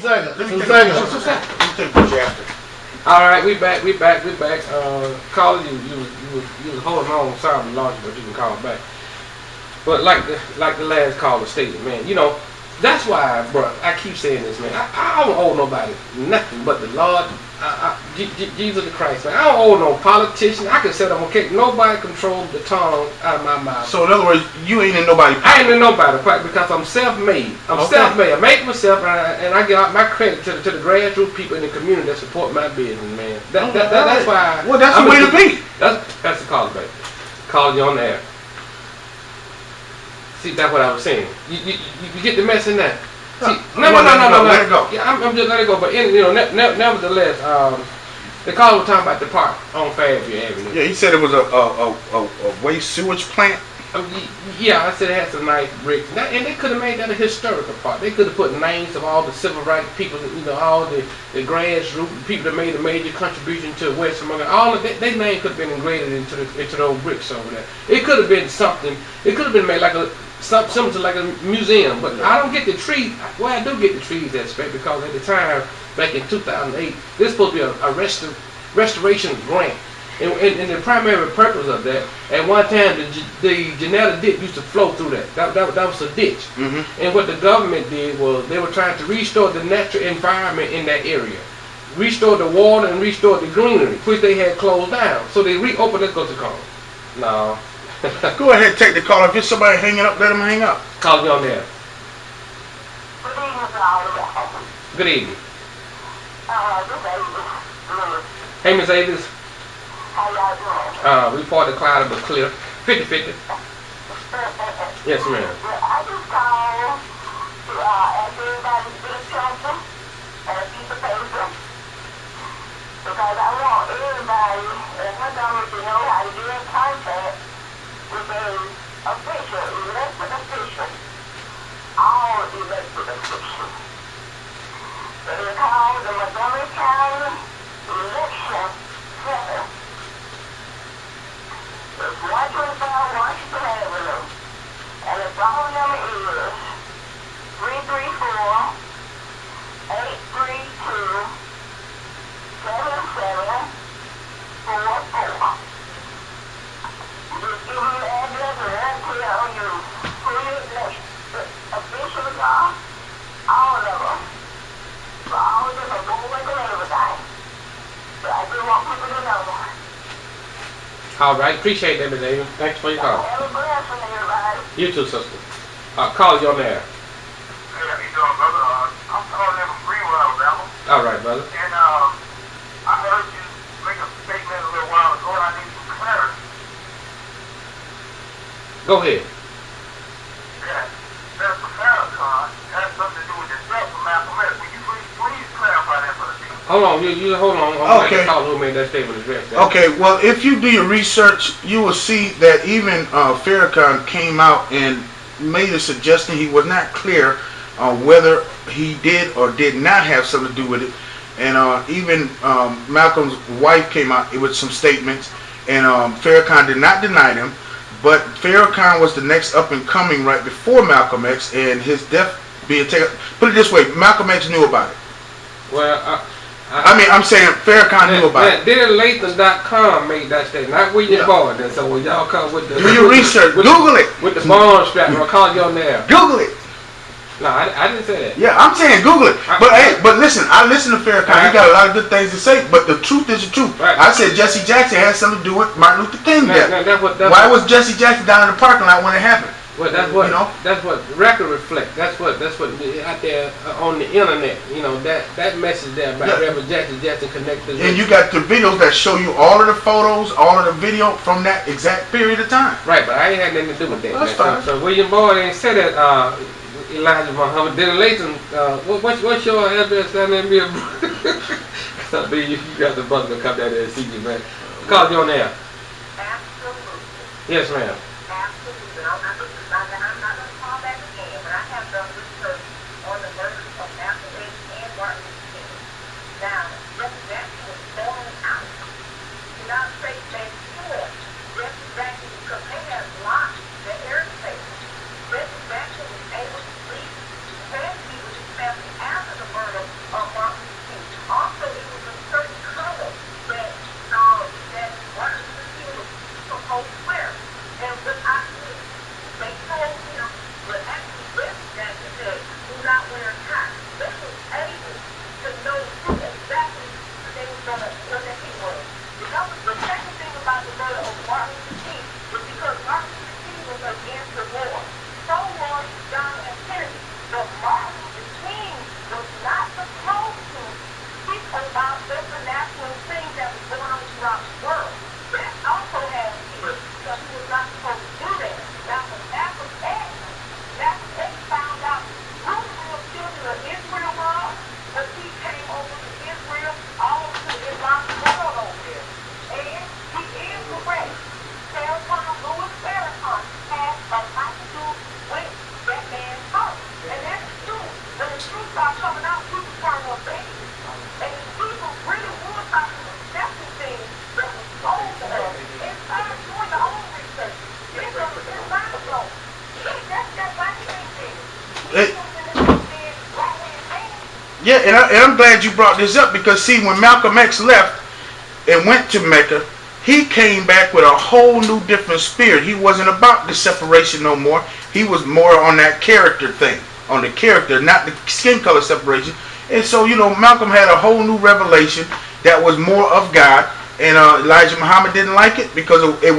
seconds. Let me 2 take seconds. 2 seconds. Let me take a picture after. All right, we back. Calling you was holding on. Sorry to launch, but you can call back. But like the last caller stated, man, you know, that's why, bro, I keep saying this, man. I don't owe nobody nothing but the Lord, Jesus the Christ, man. I don't owe no politician. I can say I'm okay. Nobody controls the tongue out of my mouth. So in other words, you ain't in nobody. I ain't in nobody because I'm self-made. I'm self-made. I make myself, and I give out my credit to the grassroots people in the community that support my business, man. That's why. Well, that's the way to be. That's the call, baby. Calling you on the air. See, that's what I was saying. You get the mess in that. See, no. Let it go. Yeah, I'm just let it go. But nevertheless, the caller was talking about the park on Fairview Avenue. Yeah, he said it was a waste sewage plant. Yeah, I said it had some nice bricks, and they could have made that a historical park. They could have put names of all the civil rights people, you know, all the grassroots people that made a major contribution to West America. All of their name could have been engraved into those bricks over there. It could have been something. It could have been made like something to like a museum. But I don't get the trees. Well, I do get the trees aspect because at the time, back in 2008, this was supposed to be a restoration grant. And the primary purpose of that, at one time, the Janetta ditch used to flow through that. That was a ditch. Mm-hmm. And what the government did was they were trying to restore the natural environment in that area. Restore the water and restore the greenery, which they had closed down. So they reopened it. Go to call. No. Go ahead, take the call. If there's somebody hanging up, let them hang up. Call me on there. Good evening. Hey, Miss Avis. How y'all doing? We part the cloud but clear. 50-50. Yes, ma'am. I just called to ask everybody to get a pencil and a piece of paper because I want everybody and my daughter to know how to get in contact with a official, elected official, all elected officials. They call the Montgomery County Election Center. It's 125 Washington Avenue, and the phone number is 334-832-7744. Just give me the address and let me tell you who your officials are, all of them, for all different boards and everything. But I do want people to know that. All right, appreciate that, Miss Davis. Thanks for your call. Have a blessing, everybody. You too, sister. Call you on there. Hey, how you doing, brother? I'm calling in from Greenwood, Alabama. All right, brother. And I heard you make a statement a little while ago, and I need some clarity. Go ahead. Yeah, that's the Farrakhan has something to do with yourself from Malcolm X. Will you please clarify that for the people? Hold on, you hold on. I'm going to call who made that statement address that. Okay, well, if you do your research, you will see that even Farrakhan came out and made a suggestion. He was not clear on whether he did or did not have something to do with it. And even Malcolm's wife came out with some statements, and Farrakhan did not deny them. But Farrakhan was the next up and coming right before Malcolm X, and his death being taken. Put it this way, Malcolm X knew about it. Well, I'm saying Farrakhan knew about it. Latham.com made that statement. Not where you born. So when y'all come with the... Do your research. Google it. With the bomb strap, I'll call you on there. Google it. No, I didn't say that. Yeah, I'm saying Google it. But listen, I listen to Farrakhan. He got a lot of good things to say, but the truth is the truth. Right. I said Jesse Jackson had something to do with Martin Luther King death. Why was Jesse Jackson down in the parking lot when it happened? Well, that's what that's what record reflect. That's what out there on the internet. You know that message there about Reverend Jackson connected. And you got the videos that show you all of the photos, all of the video from that exact period of time. Right, but I ain't had nothing to do with that. That's fine. So William Boyd ain't said that. Elijah Muhammad. Then Latham. What's your address down there, Bill? So you got the brother to come down there and see you, man. Call you on there. Absolutely. Yes, ma'am. Absolutely. I'm not going to call back again, but I have done research on the murders of Malcolm X and Martin Luther King. Now, Jesse Jackson was thrown out. The United States made sure Jesse Jackson, because they had blocked the airspace, Jesse Jackson was able to leave Fairview with his family after the murder Yeah, and I'm glad you brought this up because see, when Malcolm X left and went to Mecca, he came back with a whole new different spirit. He wasn't about the separation no more. He was more on that character thing, on the character, not the skin color separation. And so, you know, Malcolm had a whole new revelation that was more of God. And Elijah Muhammad didn't like it because it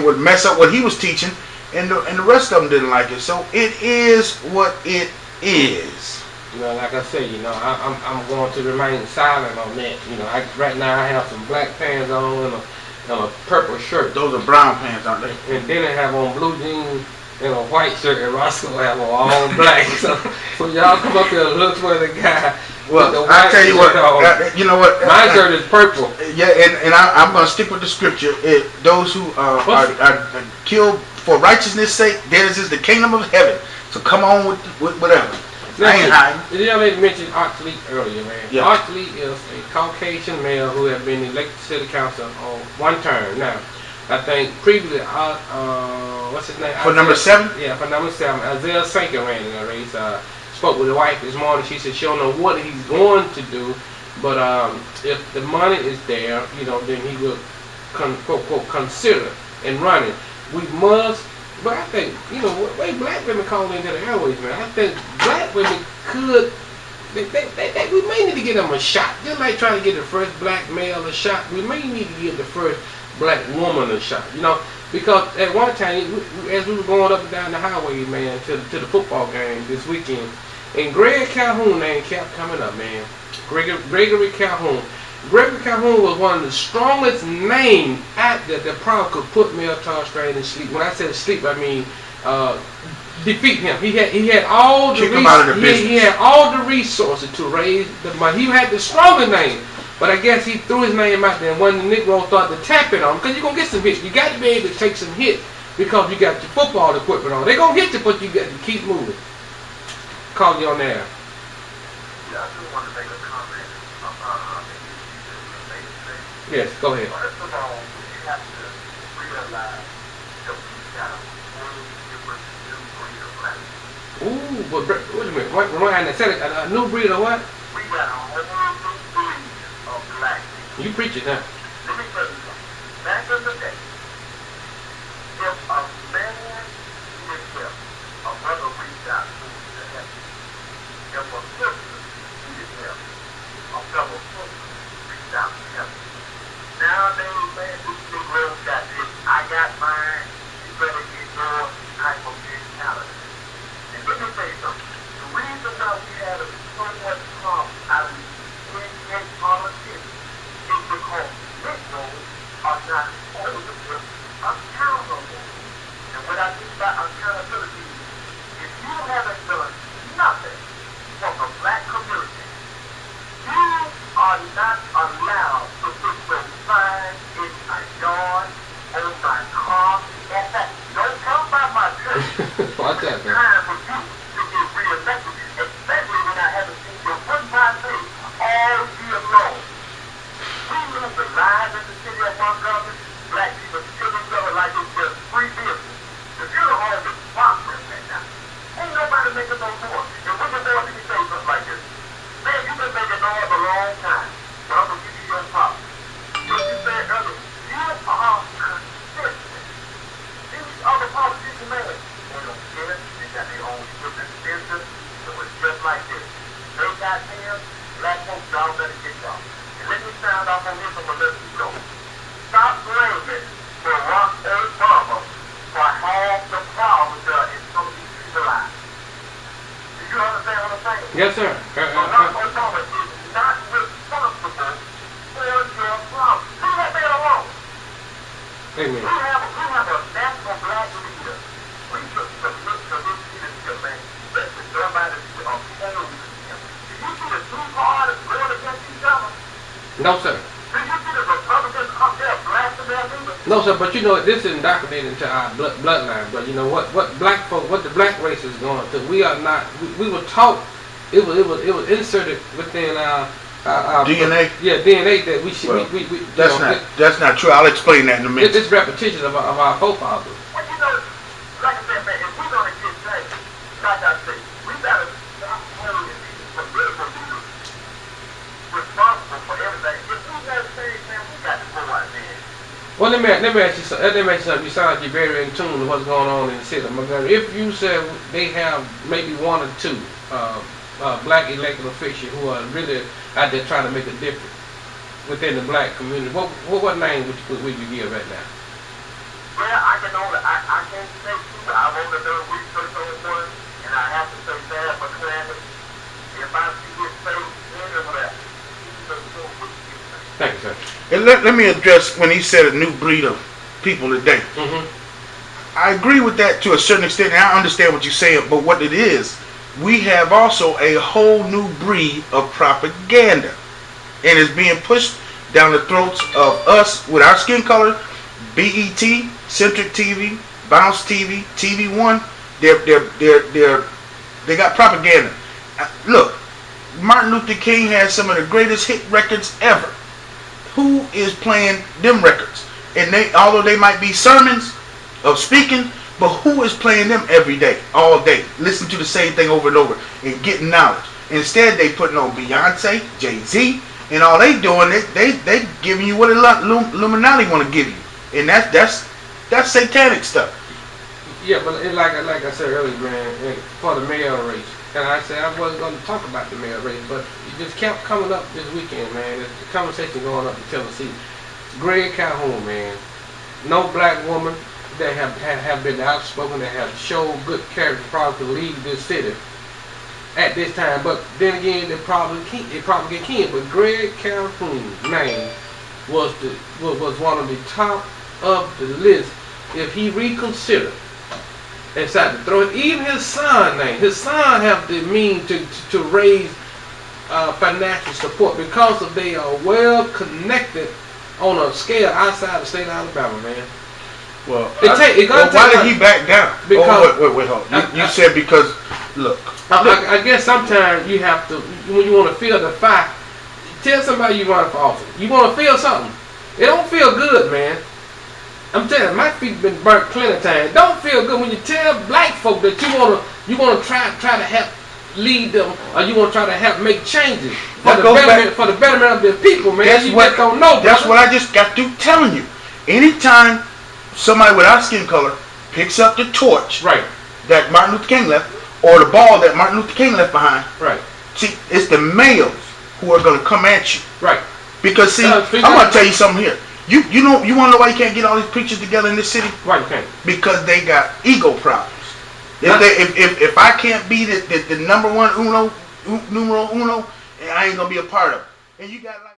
would mess up what he was teaching, and the rest of them didn't like it. So it is what it is. You know, like I said, you know, I'm going to remain silent on that. You know, right now I have some black pants on and a purple shirt. Those are brown pants, aren't they? And then I have on blue jeans and a white shirt, and Roscoe have on all black. So y'all come up here and look for the guy. Well, I tell you what, you know what? My shirt is purple. Yeah, and I'm going to stick with the scripture. Those who are killed for righteousness' sake, theirs is the kingdom of heaven. So come on with whatever. I ain't hiding. The young lady mentioned Art Fleet earlier, man. Yeah. Art Fleet is a Caucasian male who has been elected to city council on one term. Now, I think previously, what's his name? For number 7? Yeah, for number 7. Isaiah Sanker ran in the race. Spoke with the wife this morning. She said she don't know what he's going to do, but if the money is there, you know, then he will consider and running. We must, but I think, you know, the way black women call into the airways, man, I think black women could, we may need to give them a shot. Just like trying to get the first black male a shot, we may need to give the first black woman a shot, you know. Because at one time, as we were going up and down the highway, man, to the football game this weekend, and Greg Calhoun name kept coming up, man. Gregory Calhoun. Gregory Calhoun was one of the strongest names out there that probably could put Mel Tarstrain to sleep. When I say sleep, I mean defeat him. He had all the he had all the resources to raise the money. He had the strongest name. But I guess he threw his name out there, and when the Negro started to tap it on him, because you're going to get some hits. You got to be able to take some hits because you got your football equipment on. They're going to hit you, but you got to keep moving. Call you on there. Yeah, I do want to make a comment about Yes, go ahead. First of all, we have to realize that we got a whole different new breed of black. Ooh, but wait a minute. Remind me, a new breed of what? We got a whole new breed of black people. You preach it, huh? Let me tell you something. Back in the day, if a man needed help, a mother reached out to him to help. If a sister needed help, a fellow sister reached out to help. Nowadays, man, these Negroes got this, I got mine, you better get yours type of mentality. And let me tell you something. The reason why we have so much problem out of these in politics is because Negroes are not holding them accountable. And what I mean by accountability is if you haven't done nothing for the black community, you are not allowed to put your sign in my yard, on my car, in fact, don't come by my church. Watch that, man. Time for you to get reelected, especially when I haven't seen your one-time thing all year long. We live the lives in the city of Montgomery, black people kill each other like it's just free business. The funeral home is prosperous right now. Ain't nobody making no noise. And when the boy, let me say something like this. Man, you've been making noise a long time, but I'm going to give you your props. What you said earlier, you are consistent. These other politicians, man, they don't care. They got their own equipment business. So it's just like this. They got them, black folks, y'all better get y'all. And let me sound off on this, I'm going to let you go. Stop blaming Barack Obama for half the problems that are in some of these people's lives. Do you understand what I'm saying? Yes, sir. Barack Obama is not responsible for your problems. Leave that man alone. Amen. We have a national black leader. We should submit to this leadership, man. Listen, nobody should oppose him. Do you see the two parties going against each other? No, sir. Do you see the Republicans up there blasting their leader? No, sir, but you know, this is indoctrinated into our bloodline. But you know what black folk, what the black race is going through, we are not, we were taught, it was inserted within our DNA? Yeah, DNA that we should, Well, we that's not true. I'll explain that in a minute. It's repetition of our forefathers. Well, you know, like I said, man, if we're going to get changed, like I said, we got to stop holding these Well, let me ask you something. You sound like you're very in tune with what's going on in the city of Montgomery. If you said they have maybe one or two black elected officials who are really out there trying to make a difference within the black community, what name would you give right now? Well, I can't say two. I've only done research on one, and I have to say that for clarity. If I see his face anywhere, he's a fool with you. Thank you, sir. And let me address when he said a new breed of people today. I agree with that to a certain extent, and I understand what you're saying, but what it is, we have also a whole new breed of propaganda, and it's being pushed down the throats of us with our skin color. BET, Centric TV, Bounce TV, TV One, they got propaganda. Look, Martin Luther King has some of the greatest hit records ever. Who is playing them records? And although they might be sermons of speaking, but who is playing them every day, all day, listening to the same thing over and over and getting knowledge? Instead, they putting on Beyonce, Jay-Z, and all they doing, they giving you what Illuminati want to give you. And that's satanic stuff. Yeah, but like I said earlier, man, for the mayor race, and I said I wasn't going to talk about the mayor race, but it just kept coming up this weekend, man. There's a conversation going up in Tennessee. Greg Calhoun, man, no black woman that have been outspoken, that have shown good character, probably to lead this city at this time. But then again, it probably can. But Greg Calhoun's name was one of the top of the list if he reconsidered and decided to throw it. Even his son name. His son have the means to raise financial support because of they are well connected on a scale outside the state of Alabama, man. Well, why did he back down? Because wait, hold on. You said because, look. I guess sometimes you have to, when you want to feel the fire, tell somebody you run for office. You want to feel something. It don't feel good, man. I'm telling you, my feet been burnt plenty of times. Don't feel good when you tell black folk that you want to try to help lead them, or you want to try to help make changes for the betterment of the people, man. That's don't know. That's what I just got through telling you. Anytime somebody with our skin color picks up the torch, right, that Martin Luther King left, or the ball that Martin Luther King left behind, right. See, it's the males who are going to come at you, right? Because see, I'm going to tell you something here. You want to know why you can't get all these preachers together in this city? Why you can't? Because they got ego problems. If I can't be the number one numero uno, I ain't gonna be a part of it. And you got like